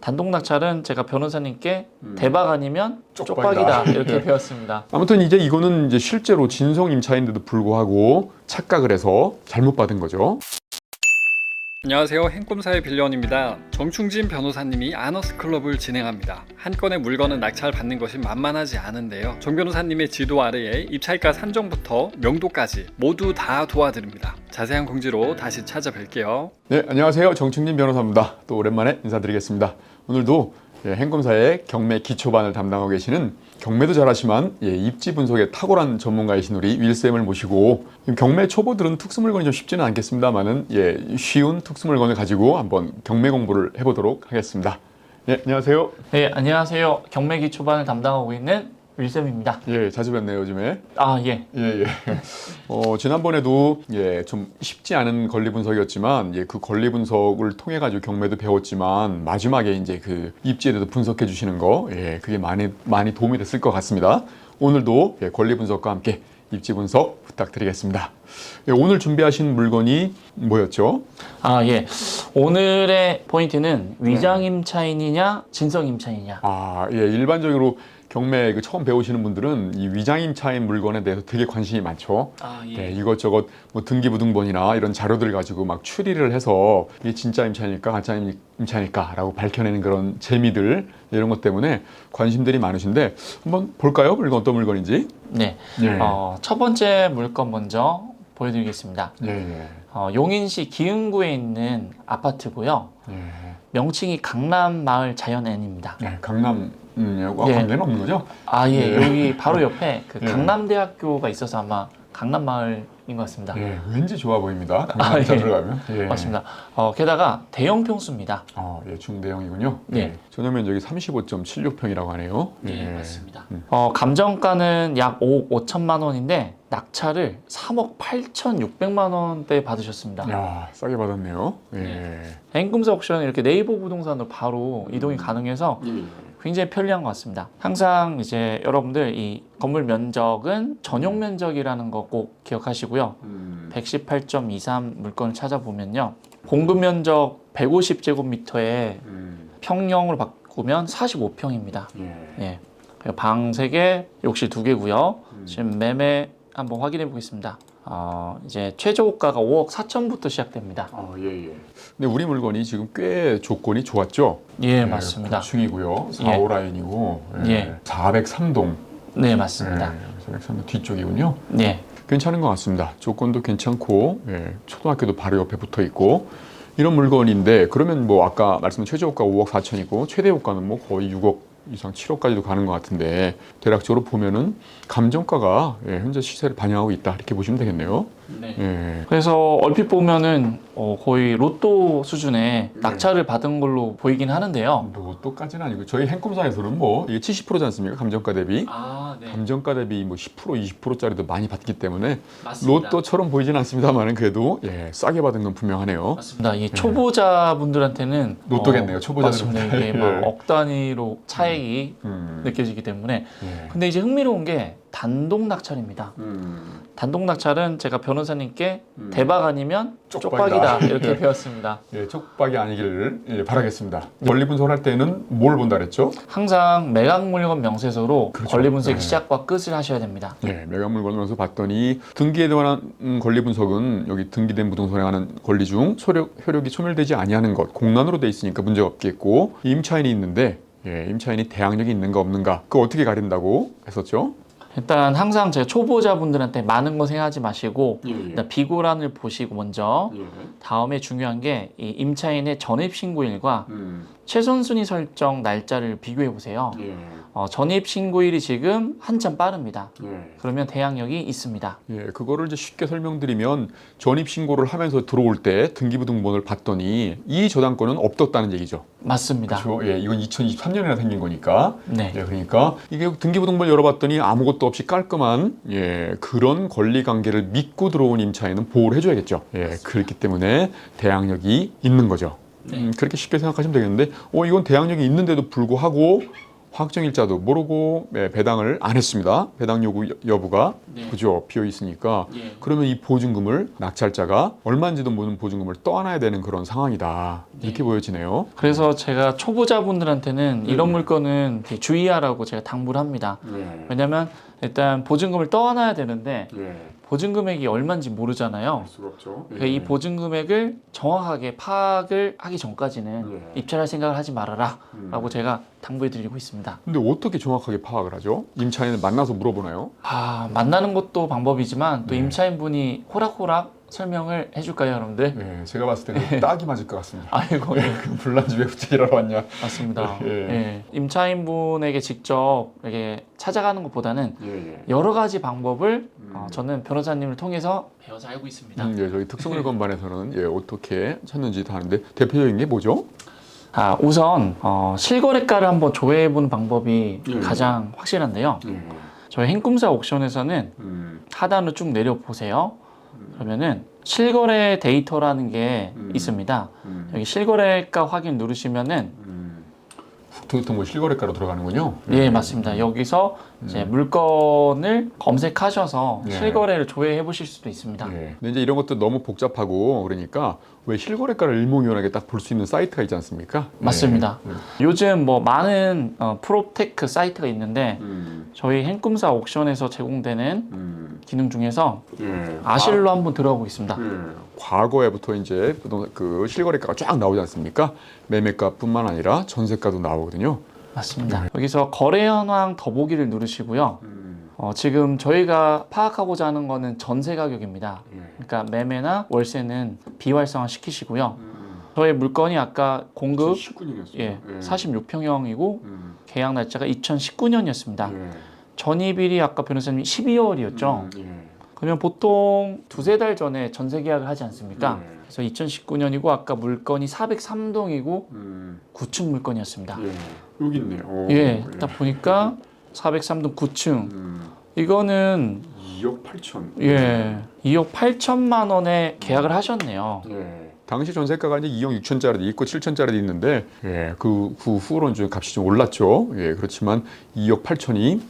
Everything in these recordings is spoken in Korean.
단독 낙찰은 제가 변호사님께 대박 아니면 쪽박이다 이렇게 배웠습니다. 아무튼 이제 이거는 이제 실제로 진성 임차인데도 불구하고 착각을 해서 잘못 받은 거죠. 안녕하세요. 행꿈사의 빌런입니다. 정충진 변호사님이 아너스 클럽을 진행합니다. 한 건의 물건은 낙찰 받는 것이 만만하지 않은데요. 정 변호사님의 지도 아래에 입찰가 산정부터 명도까지 모두 다 도와드립니다. 자세한 공지로 다시 찾아뵐게요. 네, 안녕하세요. 정충진 변호사입니다. 또 오랜만에 인사드리겠습니다. 오늘도 행꿈사의 경매 기초반을 담당하고 계시는 경매도 잘하지만 입지 분석에 탁월한 전문가이신 우리 윌쌤을 모시고, 경매 초보들은 특수 물건이 좀 쉽지는 않겠습니다만은 쉬운 특수 물건을 가지고 한번 경매 공부를 해보도록 하겠습니다. 네, 안녕하세요. 네, 안녕하세요. 경매 기초반을 담당하고 있는 윌쌤입니다. 예, 자주 뵙네요, 요즘에. 아, 예. 예. 지난번에도 좀 쉽지 않은 권리 분석이었지만 그 권리 분석을 통해 가지고 경매도 배웠지만 마지막에 이제 그 입지에 대해서 분석해 주시는 거, 그게 많이 도움이 됐을 것 같습니다. 오늘도 권리 분석과 함께 입지 분석 부탁드리겠습니다. 오늘 준비하신 물건이 뭐였죠? 아, 예. 오늘의 포인트는 위장 임차인이냐 진성 임차인이냐. 아, 일반적으로 경매 처음 배우시는 분들은 이 위장 임차인 물건에 대해서 되게 관심이 많죠. 아, 예. 이것저것 뭐 등기부등본이나 이런 자료들 가지고 막 추리를 해서 이게 진짜 임차인일까 가짜 임차인일까라고 밝혀내는 그런 재미들, 이런 것 때문에 관심들이 많으신데 한번 볼까요? 물건 어떤 물건인지? 네. 첫 번째 물건 먼저 보여드리겠습니다. 용인시 기흥구에 있는 아파트고요. 명칭이 강남마을 자연N입니다. 강남 관계는 없는 거죠? 아, 예. 여기 바로 옆에 그 강남대학교가 있어서 아마 강남마을인 것 같습니다. 왠지 좋아 보입니다. 강남자 들어가면. 맞습니다. 게다가 대형 평수입니다. 중대형이군요. 네. 전용 면적이 35.76평이라고 하네요. 네, 맞습니다. 감정가는 약 5억 5천만 원인데 낙찰을 3억 8,600만 원대 받으셨습니다. 야, 싸게 받았네요. 행꿈사 옥션 이렇게 네이버 부동산으로 바로 이동이 가능해서 굉장히 편리한 것 같습니다. 항상 이제 여러분들 이 건물 면적은 전용 면적이라는 거 꼭 기억하시고요. 118.23 물건을 찾아보면요. 공급 면적 150제곱미터에 평형으로 바꾸면 45평입니다. 방 3개, 욕실 2개고요. 지금 매매 한번 확인해 보겠습니다. 이제 최저고가가 5억 4천부터 시작됩니다. 근데 우리 물건이 지금 꽤 조건이 좋았죠? 예, 맞습니다. 고층이고요. 4호 라인이고 403동. 네, 맞습니다. 403동 뒤쪽이군요. 네. 괜찮은 것 같습니다. 조건도 괜찮고 초등학교도 바로 옆에 붙어 있고 이런 물건인데, 그러면 뭐 아까 말씀드린 최저고가 5억 4천이고 최대고가는 뭐 거의 6억 이상 7억까지도 가는 것 같은데, 대략적으로 보면은 감정가가 현재 시세를 반영하고 있다 이렇게 보시면 되겠네요. 그래서 얼핏 보면은 거의 로또 수준의 낙찰을 받은 걸로 보이긴 하는데요. 로또까지는 아니고 저희 행꿈사에서는 뭐 이게 70%지 않습니까? 감정가 대비. 네. 감정가 대비 뭐 10% 20%짜리도 많이 받기 때문에 맞습니다. 로또처럼 보이진 않습니다만은 그래도 싸게 받은 건 분명하네요. 맞습니다. 이 초보자분들한테는 로또겠네요. 초보자들은. 맞습니다. 이게 막 억 단위로 차익이 느껴지기 때문에. 근데 이제 흥미로운 게 단독 낙찰입니다. 단독 낙찰은 제가 변호사님께 대박 아니면 쪽박이다 이렇게 배웠습니다. 쪽박이 아니기를 바라겠습니다. 권리 분석을 할 때는 뭘 본다 그랬죠? 항상 매각 물건 명세서로 그렇죠. 권리 분석의 시작과 끝을 하셔야 됩니다. 매각 물건 명세서 봤더니 등기에 관한 권리 분석은 여기 등기된 부동산에 관한 권리 중 효력이 소멸되지 아니하는 것, 공란으로 돼 있으니까 문제가 없겠고, 임차인이 있는데 임차인이 대항력이 있는가 없는가, 그거 어떻게 가린다고 했었죠? 일단 항상 제가 초보자분들한테 많은 거 생각하지 마시고 일단 비고란을 보시고 먼저 다음에 중요한 게 이 임차인의 전입신고일과 최선순위 설정 날짜를 비교해 보세요. 전입신고일이 지금 한참 빠릅니다. 그러면 대항력이 있습니다. 그거를 이제 쉽게 설명드리면, 전입신고를 하면서 들어올 때 등기부등본을 봤더니 이 저당권은 없었다는 얘기죠. 맞습니다. 그렇죠. 이건 2023년이나 생긴 거니까. 네. 그러니까 이게 등기부등본을 열어봤더니 아무것도 없이 깔끔한 그런 권리관계를 믿고 들어온 임차인은 보호를 해줘야겠죠. 그렇기 때문에 대항력이 있는 거죠. 그렇게 쉽게 생각하시면 되겠는데, 이건 대항력이 있는데도 불구하고 확정일자도 모르고 배당을 안 했습니다. 배당 요구 여부가 네. 그죠? 비어 있으니까 예. 그러면 이 보증금을 낙찰자가 얼마인지도 모르는 보증금을 떠안아야 되는 그런 상황이다. 이렇게 네. 보여지네요. 그래서 제가 초보자분들한테는 이런 물건은 되게 주의하라고 제가 당부를 합니다. 왜냐면 일단 보증금을 떠안아야 되는데 보증 금액이 얼마인지 모르잖아요. 수가 없죠. 그러니까 이 보증 금액을 정확하게 파악을 하기 전까지는 입찰할 생각을 하지 말아라 라고 제가 당부해 드리고 있습니다. 근데 어떻게 정확하게 파악을 하죠? 임차인을 만나서 물어보나요? 만나는 것도 방법이지만 또 임차인분이 호락호락 설명을 해줄까요, 여러분들? 네, 제가 봤을 때는 딱이 맞을 것 같습니다. 아이고, 예. 불난 집에 부터 일하러 왔냐? 맞습니다. 예. 예. 임차인분에게 직접 이렇게 찾아가는 것보다는 여러 가지 방법을 저는 변호사님을 통해서 배워서 알고 있습니다. 예, 저희 특수물건반에서는 어떻게 찾는지도 하는데 대표적인 게 뭐죠? 우선 실거래가를 한번 조회해보는 방법이 가장 확실한데요. 저희 행꿈사 옥션에서는 하단으로 쭉 내려보세요. 그러면은 실거래 데이터라는 게 있습니다. 여기 실거래가 확인 누르시면은 뭐 실거래가로 들어가는군요. 예, 맞습니다. 여기서 이제 물건을 검색하셔서 예. 실거래를 조회해 보실 수도 있습니다. 근데 이제 이런 것도 너무 복잡하고 그러니까 왜 실거래가를 일목요연하게 딱 볼 수 있는 사이트가 있지 않습니까? 맞습니다. 요즘 뭐 많은 프롭테크 사이트가 있는데 저희 행꿈사 옥션에서 제공되는 기능 중에서 아실로 한번 들어가 보겠습니다. 과거에부터 이제 그 실거래가가 쫙 나오지 않습니까? 매매가뿐만 아니라 전세가도 나오거든요. 맞습니다. 여기서 거래 현황 더보기를 누르시고요. 지금 저희가 파악하고자 하는 거는 전세 가격입니다. 그러니까 매매나 월세는 비활성화 시키시고요. 저희 물건이 아까 공급 19년이었어요. 46평형이고 계약 날짜가 2019년이었습니다. 전입일이 아까 변호사님이 12월이었죠. 그러면 보통 두세 달 전에 전세 계약을 하지 않습니까? 그래서 2019년이고 아까 물건이 403동이고 9층 물건이었습니다. 여기 있네요. 딱 보니까 403동 9층. 이거는 2억 8천. 2억 8천만 원에 계약을 하셨네요. 당시 전세가가 이제 2억 6천짜리도 있고 7천짜리도 있는데 그 후로는 좀 값이 좀 올랐죠. 그렇지만 2억 8천이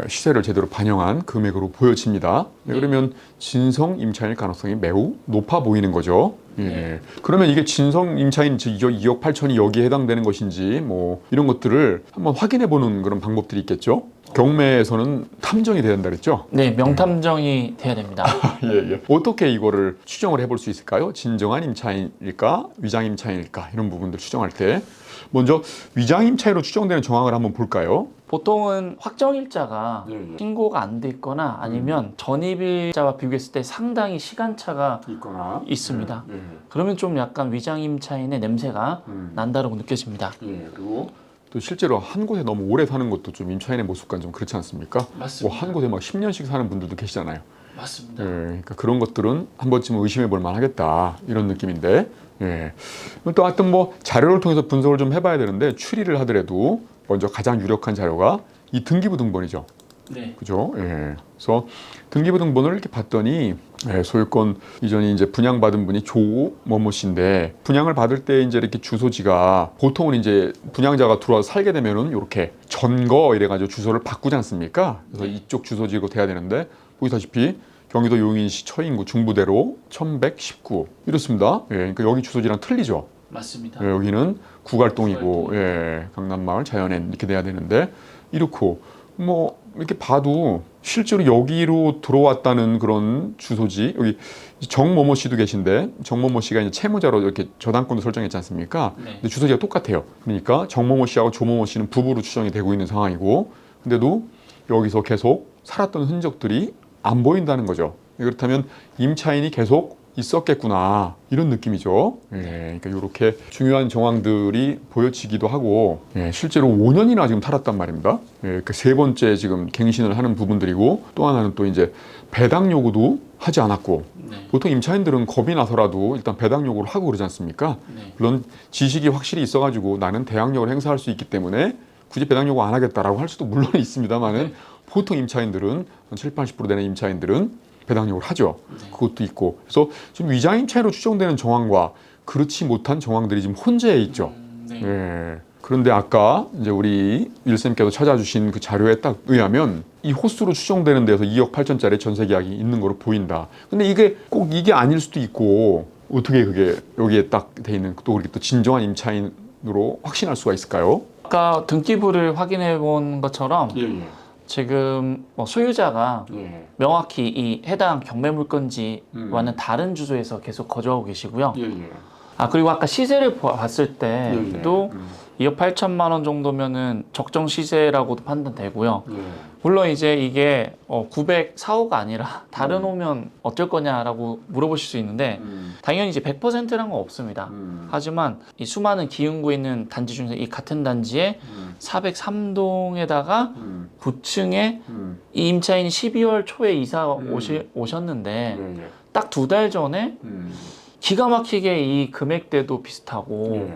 시세를 제대로 반영한 금액으로 보여집니다. 그러면 진성 임차인일 가능성이 매우 높아 보이는 거죠. 그러면 이게 진성 임차인 2억 8천이 여기에 해당되는 것인지 뭐 이런 것들을 한번 확인해 보는 그런 방법들이 있겠죠. 경매에서는 탐정이 돼야 된다 그랬죠? 네, 명탐정이 돼야 됩니다. 어떻게 이거를 추정을 해볼 수 있을까요? 진정한 임차인일까? 위장 임차인일까? 이런 부분들 추정할 때 먼저 위장 임차인으로 추정되는 정황을 한번 볼까요? 보통은 확정일자가 신고가 안 돼 있거나 아니면 전입일자와 비교했을 때 상당히 시간차가 있습니다. 그러면 좀 약간 위장 임차인의 냄새가 난다고 느껴집니다. 그리고 또 실제로 한 곳에 너무 오래 사는 것도 좀 임차인의 모습과는 좀 그렇지 않습니까? 맞습니다. 뭐 한 곳에 막 10년씩 사는 분들도 계시잖아요. 맞습니다. 그러니까 그런 것들은 한 번쯤은 의심해 볼 만하겠다 이런 느낌인데 또 하여튼 뭐 자료를 통해서 분석을 좀 해봐야 되는데 추리를 하더라도 먼저 가장 유력한 자료가 이 등기부등본이죠. 그죠? 그래서 등기부등본을 이렇게 봤더니 소유권 이전이 이제 분양받은 분이 조某某 씨인데 분양을 받을 때 이제 이렇게 주소지가 보통은 이제 분양자가 들어와서 살게 되면은 이렇게 전거 이래가지고 주소를 바꾸지 않습니까? 그래서 이쪽 주소지로 돼야 되는데 보시다시피 경기도 용인시 처인구 중부대로 1119 이렇습니다. 그러니까 여기 주소지랑 틀리죠. 맞습니다. 여기는 구갈동이고 강남마을 자연엔 이렇게 돼야 되는데 이렇고 뭐 이렇게 봐도 실제로 여기로 들어왔다는 그런 주소지 여기 정某某 씨도 계신데 정某某 씨가 이제 채무자로 이렇게 저당권도 설정했지 않습니까? 근데 주소지가 똑같아요. 그러니까 정某某 씨하고 조某某 씨는 부부로 추정이 되고 있는 상황이고 근데도 여기서 계속 살았던 흔적들이 안 보인다는 거죠. 그렇다면 임차인이 계속 있었겠구나 이런 느낌이죠. 그러니까 이렇게 중요한 정황들이 보여지기도 하고 실제로 5년이나 지금 살았단 말입니다. 그 세 번째 지금 갱신을 하는 부분들이고 또 하나는 또 이제 배당 요구도 하지 않았고 보통 임차인들은 겁이 나서라도 일단 배당 요구를 하고 그러지 않습니까? 물론 지식이 확실히 있어가지고 나는 대항력을 행사할 수 있기 때문에 굳이 배당 요구 안 하겠다라고 할 수도 물론 있습니다만은 보통 임차인들은 70-80% 되는 임차인들은 배당 요구를 하죠. 그것도 있고 그래서 지금 위장 임차인으로 추정되는 정황과 그렇지 못한 정황들이 지금 혼재해 있죠. 그런데 아까 이제 우리 일쌤께서 찾아주신 그 자료에 딱 의하면 이 호수로 추정되는 데서 2억 8천짜리 전세 계약이 있는 거로 보인다. 근데 이게 꼭 이게 아닐 수도 있고 어떻게 그게 여기에 딱 돼 있는 또 그렇게 또 진정한 임차인으로 확신할 수가 있을까요? 아까 등기부를 확인해 본 것처럼 예. 지금 뭐 소유자가 예. 명확히 이 해당 경매 물건지와는 다른 주소에서 계속 거주하고 계시고요. 예. 아, 그리고 아까 시세를 봤을 때도 2억 8천만 원 정도면은 적정 시세라고도 판단되고요. 물론 이제 이게 904호가 아니라 다른 호면 어쩔 거냐라고 물어보실 수 있는데 당연히 이제 100%란 건 없습니다. 하지만 이 수많은 기흥구에 있는 단지 중에서 이 같은 단지에 403동에다가 9층에 이 임차인이 12월 초에 이사 오셨는데 딱 2달 전에 기가 막히게 이 금액대도 비슷하고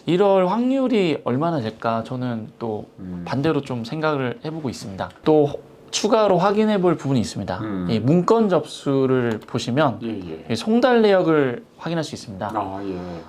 이럴 확률이 얼마나 될까 저는 또 반대로 좀 생각을 해보고 있습니다. 또 추가로 확인해 볼 부분이 있습니다. 이 문건 접수를 보시면 이 송달 내역을 확인할 수 있습니다.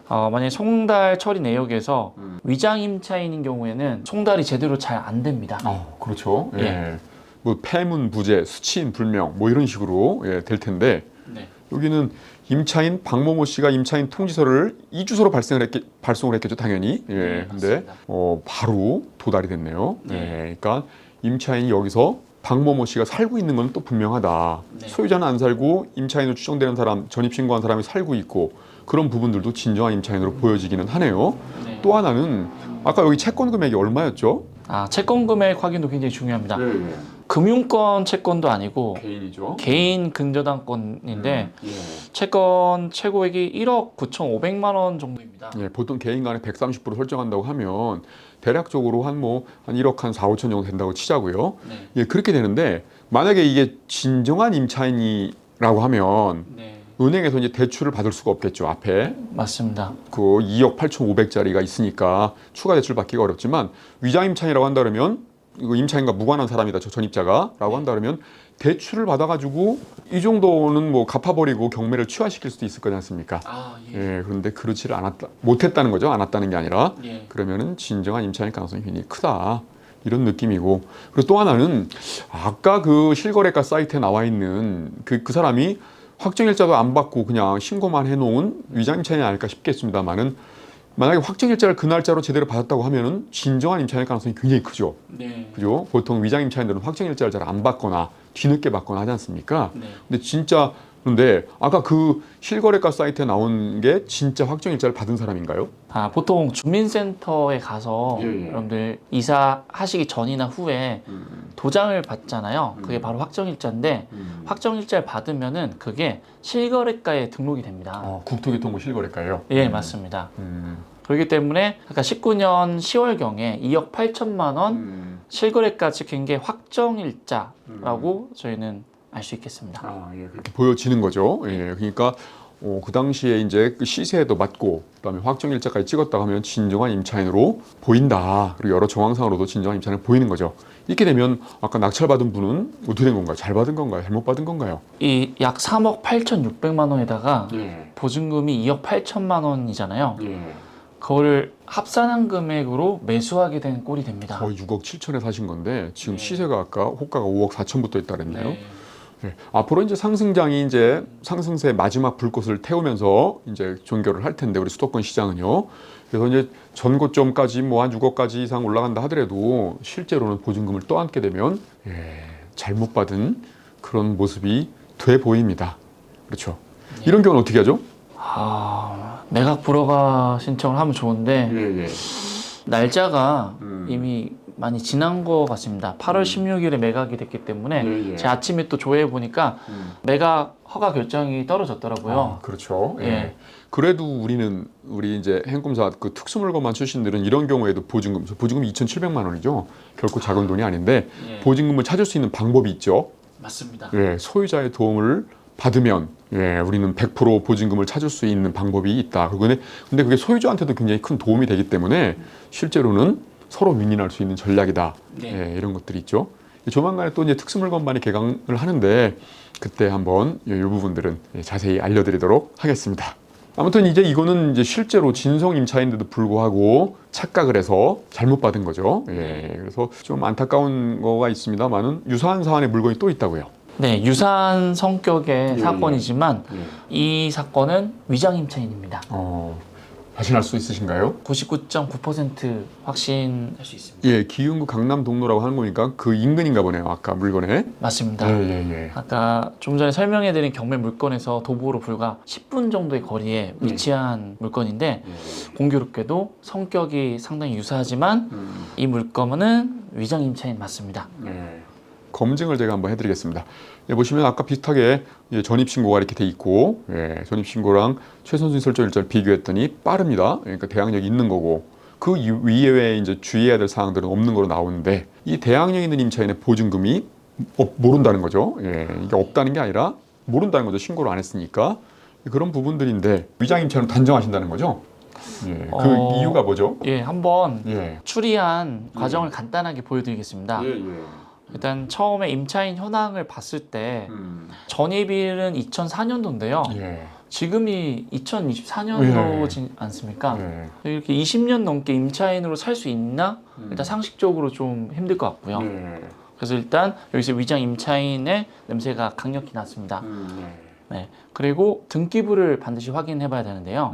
만약에 송달 처리 내역에서 위장 임차인인 경우에는 송달이 제대로 잘 안 됩니다. 그렇죠. 예. 뭐 폐문 부재, 수치인 불명 뭐 이런 식으로 될 텐데 네. 여기는 임차인 박모모 씨가 임차인 통지서를 이 주소로 발송을 했겠죠, 당연히. 근데 맞습니다. 바로 도달이 됐네요. 네. 그러니까 임차인이 여기서 박모모 씨가 살고 있는 건 또 분명하다. 네. 소유자는 안 살고 임차인으로 추정되는 사람, 전입신고한 사람이 살고 있고 그런 부분들도 진정한 임차인으로 보여지기는 하네요. 네. 또 하나는 아까 여기 채권 금액이 얼마였죠? 채권 금액 확인도 굉장히 중요합니다. 금융권 채권도 아니고 개인이죠. 개인 근저당권인데 채권 최고액이 1억 9,500만 원 정도입니다. 보통 개인 간에 130% 설정한다고 하면 대략적으로 한 1억 한 4, 5천 정도 된다고 치자고요. 네. 그렇게 되는데 만약에 이게 진정한 임차인이라고 하면 은행에서 이제 대출을 받을 수가 없겠죠. 앞에 맞습니다. 그 2억 8,500짜리가 있으니까 추가 대출 받기가 어렵지만 위장 임차인이라고 한다 그러면 이거 임차인과 무관한 사람이다. 저 전입자가라고 한다 그러면 대출을 받아가지고 이 정도는 뭐 갚아버리고 경매를 취하시킬 수도 있을 거지 않습니까? 그런데 그렇지를 못했다는 거죠. 않았다는 게 아니라 그러면은 진정한 임차인 가능성이 굉장히 크다. 이런 느낌이고 그리고 또 하나는 아까 그 실거래가 사이트에 나와 있는 그 사람이 확정일자도 안 받고 그냥 신고만 해놓은 위장 임차인이 아닐까 싶겠습니다만은 만약에 확정일자를 그 날짜로 제대로 받았다고 하면은 진정한 임차인일 가능성이 굉장히 크죠. 그죠? 보통 위장 임차인들은 확정일자를 잘 안 받거나 뒤늦게 받거나 하지 않습니까? 근데 아까 그 실거래가 사이트에 나온 게 진짜 확정일자를 받은 사람인가요? 보통 주민센터에 가서 여러분들 이사하시기 전이나 후에 도장을 받잖아요. 그게 바로 확정일자인데 확정일자를 받으면은 그게 실거래가에 등록이 됩니다. 국토교통부 실거래가요? 예, 맞습니다. 그렇기 때문에 아까 19년 10월경에 2억 8천만 원 실거래가 찍힌 게 확정일자라고 저희는 알 수 있겠습니다. 그렇게 보여지는 거죠. 그러니까 그 당시에 이제 그 시세에도 맞고 그다음에 확정일자까지 찍었다 하면 진정한 임차인으로 보인다. 그리고 여러 정황상으로도 진정한 임차인으로 보이는 거죠. 이렇게 되면 아까 낙찰받은 분은 어떻게 된 건가요? 잘 받은 건가요? 잘못 받은 건가요? 이 약 3억 8,600만 원에다가 보증금이 2억 8천만 원이잖아요. 그걸 합산한 금액으로 매수하게 된 꼴이 됩니다. 거의 6억 7천에 사신 건데 지금 시세가 아까 호가가 5억 4천부터 있다 그랬나요? 앞으로 이제 상승장이 이제 상승세 마지막 불꽃을 태우면서 이제 종결을 할 텐데 우리 수도권 시장은요. 그래서 이제 전고점까지 뭐 한 6억까지 이상 올라간다 하더라도 실제로는 보증금을 떠안게 되면 잘못 받은 그런 모습이 돼 보입니다. 그렇죠. 이런 경우는 어떻게 하죠? 매각 불허가 신청을 하면 좋은데 날짜가 이미 많이 지난 것 같습니다. 8월 16일에 매각이 됐기 때문에 제 아침에 또 조회해 보니까 매각 허가 결정이 떨어졌더라고요. 그렇죠. 그래도 우리 이제 행꿈사 그 특수물건만 출신들은 이런 경우에도 보증금이 2,700만 원이죠. 결코 작은 돈이 아닌데 보증금을 찾을 수 있는 방법이 있죠. 맞습니다. 소유자의 도움을 받으면 우리는 100% 보증금을 찾을 수 있는 방법이 있다. 근데 그게 소유자한테도 굉장히 큰 도움이 되기 때문에 실제로는 서로 윈윈할 수 있는 전략이다. 이런 것들이 있죠. 조만간에 또 이제 특수물건반이 개강을 하는데 그때 한번 이 부분들은 자세히 알려드리도록 하겠습니다. 아무튼 이제 이거는 이제 실제로 진성 임차인데도 불구하고 착각을 해서 잘못 받은 거죠. 예, 그래서 좀 안타까운 거가 있습니다만은 유사한 사안의 물건이 또 있다고요. 네, 유사한 성격의 예, 사건이지만 예. 이 사건은 위장 임차인입니다. 자신할 수 있으신가요? 99.9% 확신할 수 있습니다. 예, 기흥구 강남 동로라고 하는 거니까 그 인근인가 보네요. 아까 물건에. 맞습니다. 예. 아까 좀 전에 설명해드린 경매 물건에서 도보로 불과 10분 정도의 거리에 위치한 물건인데 공교롭게도 성격이 상당히 유사하지만 이 물건은 위장 임차인 맞습니다. 검증을 제가 한번 해드리겠습니다. 예, 보시면 아까 비슷하게 전입신고가 이렇게 돼 있고, 예, 전입신고랑 최선순위 설정 일자를 비교했더니 빠릅니다. 그러니까 대항력이 있는 거고, 그 위에 이제 주의해야 될 사항들은 없는 거로 나오는데, 이 대항력 있는 임차인의 보증금이 모른다는 거죠. 예, 이게 없다는 게 아니라 모른다는 거죠. 신고를 안 했으니까. 그런 부분들인데 위장 임차인을 단정하신다는 거죠. 예, 그 이유가 뭐죠? 예, 한번 예. 추리한 과정을 간단하게 보여드리겠습니다. 일단 처음에 임차인 현황을 봤을 때 전입일은 2004년도인데요. 예. 지금이 2024년도지 않습니까? 이렇게 20년 넘게 임차인으로 살 수 있나? 일단 상식적으로 좀 힘들 것 같고요. 그래서 일단 여기서 위장 임차인의 냄새가 강력히 났습니다. 네. 그리고 등기부를 반드시 확인해 봐야 되는데요.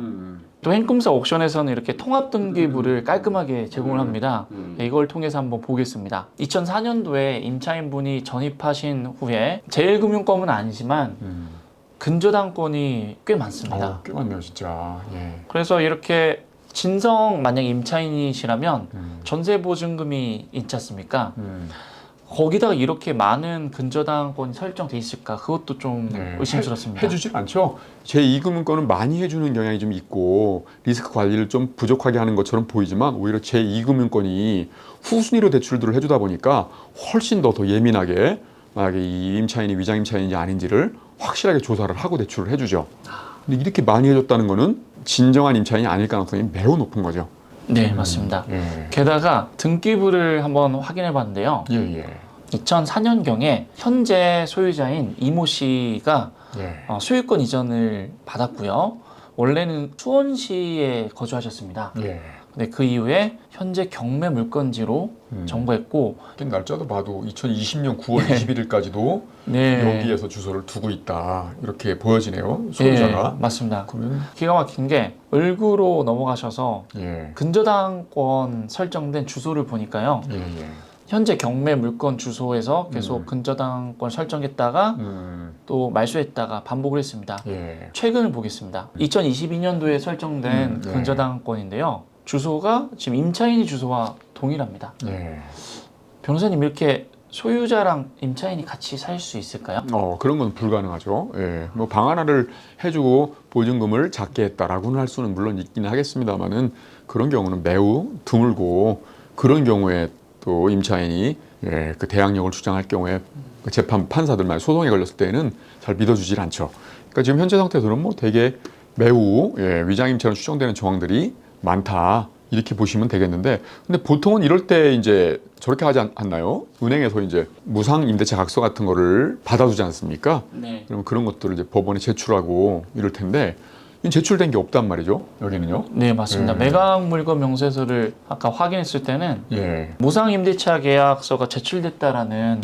또 행꿈사 옥션에서는 이렇게 통합 등기부를 깔끔하게 제공을 합니다. 네, 이걸 통해서 한번 보겠습니다. 2004년도에 임차인분이 전입하신 후에 제일금융권은 아니지만 근저당권이 꽤 많습니다. 꽤 많네요, 진짜. 예. 그래서 이렇게 진성 만약 임차인이시라면 전세보증금이 있지 않습니까? 거기다가 이렇게 많은 근저당권이 설정돼 있을까? 그것도 좀 의심스럽습니다. 해주질 않죠. 제2금융권은 많이 해주는 경향이 좀 있고 리스크 관리를 좀 부족하게 하는 것처럼 보이지만 오히려 제2금융권이 후순위로 대출들을 해주다 보니까 훨씬 더 예민하게 만약에 이 임차인이 위장 임차인인지 아닌지를 확실하게 조사를 하고 대출을 해주죠. 근데 이렇게 많이 해줬다는 거는 진정한 임차인이 아닐 가능성이 매우 높은 거죠. 네, 맞습니다. 게다가 등기부를 한번 확인해 봤는데요. 2004년경에 현재 소유자인 이모 씨가 소유권 이전을 받았고요. 원래는 수원시에 거주하셨습니다. 근데 그 이후에 현재 경매 물건지로 정보했고 날짜도 봐도 2020년 9월 21일까지도 여기에서 주소를 두고 있다 이렇게 보여지네요. 소유자가. 네, 맞습니다. 그러면 기가 막힌 게 을구로 넘어가셔서 근저당권 설정된 주소를 보니까요. 현재 경매 물건 주소에서 계속 근저당권 설정했다가 또 말소했다가 반복을 했습니다. 최근을 보겠습니다. 2022년도에 설정된 근저당권인데요. 주소가 지금 임차인의 주소와 동일합니다. 변호사님 이렇게 소유자랑 임차인이 같이 살 수 있을까요? 그런 건 불가능하죠. 뭐 방 하나를 해주고 보증금을 작게 했다라고는 할 수는 물론 있긴 하겠습니다만은 그런 경우는 매우 드물고 그런 경우에 또 임차인이 그 대항력을 주장할 경우에 그 재판 판사들만 소송에 걸렸을 때는 잘 믿어주질 않죠. 그러니까 지금 현재 상태에서는 뭐 되게 매우 위장 임차인으로 추정되는 정황들이 많다 이렇게 보시면 되겠는데, 근데 보통은 이럴 때 이제 저렇게 하지 않나요? 은행에서 이제 무상 임대차 각서 같은 거를 받아주지 않습니까? 네. 그럼 그런 것들을 이제 법원에 제출하고 이럴 텐데 제출된 게 없단 말이죠. 여기는요. 네, 맞습니다. 매각 물건 명세서를 아까 확인했을 때는 무상 임대차 계약서가 제출됐다라는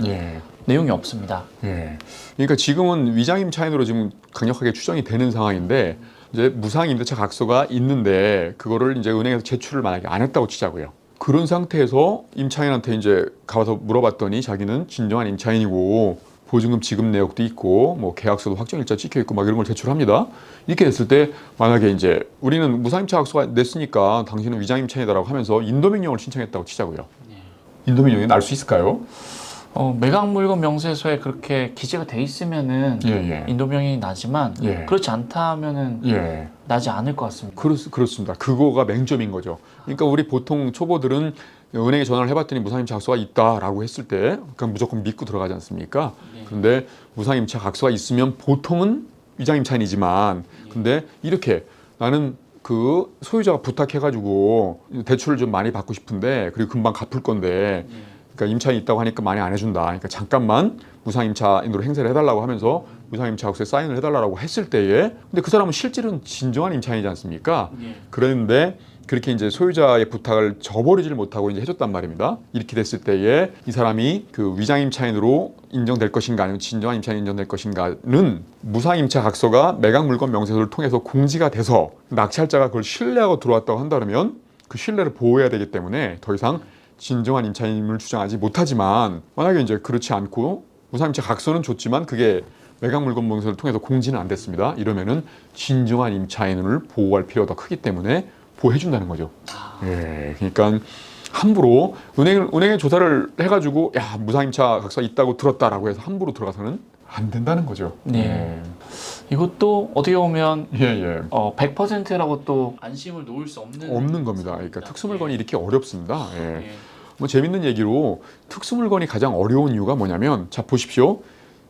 내용이 없습니다. 그러니까 지금은 위장 임차인으로 지금 강력하게 추정이 되는 상황인데 이제 무상 임대차 각서가 있는데 그거를 이제 은행에서 제출을 만약에 안 했다고 치자고요. 그런 상태에서 임차인한테 이제 가서 물어봤더니 자기는 진정한 임차인이고 보증금 지급 내역도 있고 뭐 계약서도 확정일자 찍혀 있고 막 이런 걸 제출합니다. 이렇게 됐을 때 만약에 이제 우리는 무상 임차 각서가 냈으니까 당신은 위장 임차인이다라고 하면서 인도명령을 신청했다고 치자고요. 인도명령이 날 수 있을까요? 매각 물건 명세서에 그렇게 기재가 돼 있으면은 인도명령이 나지만 그렇지 않다면은 나지 않을 것 같습니다. 그렇습니다. 그거가 맹점인 거죠. 그러니까 우리 보통 초보들은 은행에 전화를 해봤더니 무상임차 각서가 있다라고 했을 때 그냥 무조건 믿고 들어가지 않습니까? 그런데 무상임차 각서가 있으면 보통은 위장임차인이지만 근데 이렇게 나는 그 소유자가 부탁해가지고 대출을 좀 많이 받고 싶은데 그리고 금방 갚을 건데 그러니까 임차인이 있다고 하니까 많이 안 해준다. 그러니까 잠깐만 무상임차인으로 행세를 해달라고 하면서 무상임차학서에 사인을 해달라고 했을 때에 근데 그 사람은 실질은 진정한 임차인이지 않습니까? 예. 그런데 그렇게 이제 소유자의 부탁을 저버리질 못하고 이제 해줬단 말입니다. 이렇게 됐을 때에 이 사람이 그 위장 임차인으로 인정될 것인가 아니면 진정한 임차인이 인정될 것인가는 무상임차각서가 매각 물건 명세서를 통해서 공지가 돼서 낙찰자가 그걸 신뢰하고 들어왔다고 한다면 그 신뢰를 보호해야 되기 때문에 더 이상 진정한 임차인임을 주장하지 못하지만 만약에 이제 그렇지 않고 무상임차각서는 줬지만 그게 매각 물건 명세서를 통해서 공지는 안 됐습니다. 이러면은 진정한 임차인을 보호할 필요가 더 크기 때문에 보호해준다는 거죠. 예, 그러니까 함부로 은행에 조사를 해가지고 야 무상임차 각서 있다고 들었다라고 해서 함부로 들어가서는 안 된다는 거죠. 네. 이것도 어떻게 보면 예. 100%라고 또 안심을 놓을 수 없는 겁니다. 그러니까 특수물건이 이렇게 어렵습니다. 예. 예. 뭐 재밌는 얘기로 특수물건이 가장 어려운 이유가 뭐냐면 자 보십시오.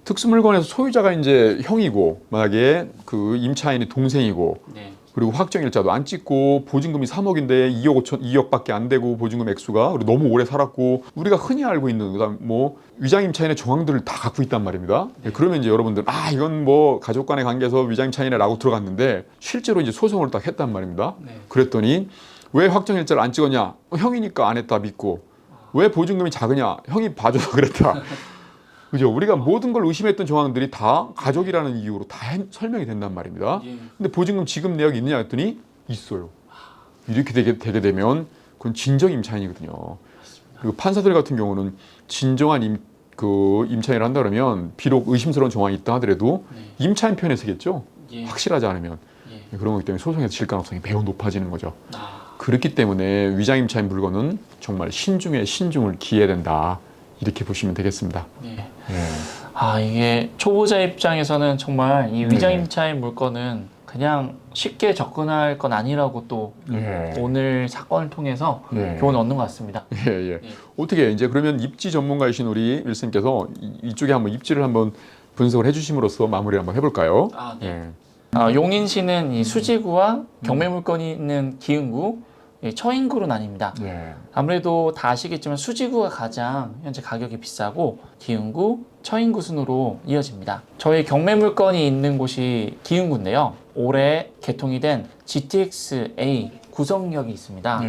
특수물건에서 소유자가 이제 형이고 만약에 그 임차인이 동생이고 네. 그리고 확정일자도 안 찍고 보증금이 3억인데 2억밖에 안 되고 보증금 액수가 그리고 너무 오래 살았고 우리가 흔히 알고 있는 그다음 뭐 위장임차인의 정황들을 다 갖고 있단 말입니다. 네. 그러면 이제 여러분들 이건 뭐 가족 간의 관계에서 위장임차인이라고 들어갔는데 실제로 이제 소송을 딱 했단 말입니다. 네. 그랬더니 왜 확정일자를 안 찍었냐? 형이니까 안 했다 믿고 왜 보증금이 작으냐? 형이 봐줘서 그랬다. 그죠? 우리가 모든 걸 의심했던 정황들이 다 가족이라는 이유로 다 설명이 된단 말입니다. 예. 근데 보증금 지급 내역이 있느냐 했더니 있어요. 이렇게 되게 되면 그건 진정 임차인이거든요. 그리고 판사들 같은 경우는 진정한 임차인을 한다 그러면 비록 의심스러운 정황이 있다 하더라도 네. 임차인 편에 서겠죠. 예. 확실하지 않으면 예. 그런 거기 때문에 소송에서 질 가능성이 매우 높아지는 거죠. 아. 그렇기 때문에 위장 임차인 물건은 정말 신중에 신중을 기해야 된다. 이렇게 보시면 되겠습니다. 예. 이게 초보자 입장에서는 정말 이 위장임차인 물건은 그냥 쉽게 접근할 건 아니라고 또 오늘 사건을 통해서 교훈을 얻는 것 같습니다. 예. 어떻게 이제 그러면 입지 전문가이신 우리 윌슨께서 이쪽에 한번 입지를 한번 분석을 해주심으로써 마무리를 한번 해볼까요? 네. 용인시는 이 수지구와 경매 물건이 있는 기흥구, 처인구로 나뉩니다. 아무래도 다 아시겠지만 수지구가 가장 현재 가격이 비싸고 기흥구, 처인구 순으로 이어집니다. 저희 경매 물건이 있는 곳이 기흥구인데요. 올해 개통이 된 GTX-A 구성역이 있습니다.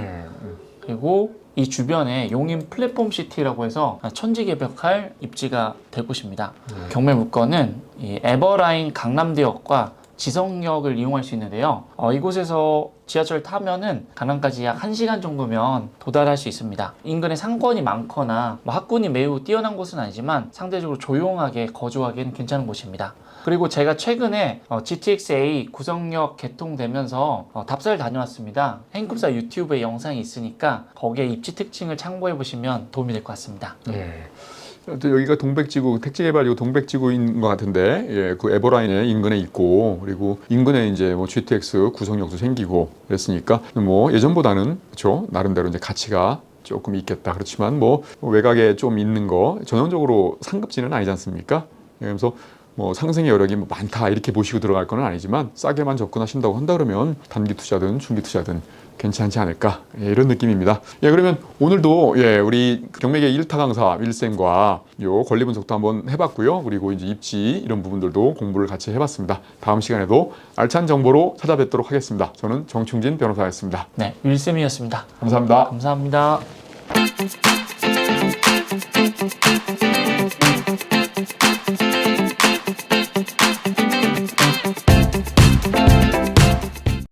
그리고 이 주변에 용인 플랫폼 시티라고 해서 천지개벽할 입지가 될 곳입니다. 경매 물건은 이 에버라인 강남대역과 지성역을 이용할 수 있는데요. 이곳에서 지하철 타면은 강남까지 약 1시간 정도면 도달할 수 있습니다. 인근에 상권이 많거나 학군이 매우 뛰어난 곳은 아니지만 상대적으로 조용하게 거주하기에는 괜찮은 곳입니다. 그리고 제가 최근에 GTX-A 구성역 개통되면서 답사를 다녀왔습니다. 행꿈사 유튜브에 영상이 있으니까 거기에 입지 특징을 참고해 보시면 도움이 될 것 같습니다. 여기가 동백지구 택지개발이고 동백지구인 것 같은데 그 에버라인에 인근에 있고 그리고 인근에 이제 뭐 GTX 구성역도 생기고 그랬으니까 뭐 예전보다는 그렇죠 나름대로 이제 가치가 조금 있겠다. 그렇지만 뭐 외곽에 좀 있는 거 전형적으로 상급지는 아니지 않습니까? 그래서 뭐 상승의 여력이 뭐 많다 이렇게 보시고 들어갈 건 아니지만 싸게만 접근하신다고 한다 그러면 단기 투자든 중기 투자든 괜찮지 않을까 이런 느낌입니다. 그러면 오늘도 우리 경매계 1타 강사 윌쌤과 요 권리 분석도 한번 해봤고요. 그리고 이제 입지 이런 부분들도 공부를 같이 해봤습니다. 다음 시간에도 알찬 정보로 찾아뵙도록 하겠습니다. 저는 정충진 변호사였습니다. 네, 윌쌤이었습니다. 감사합니다. 감사합니다.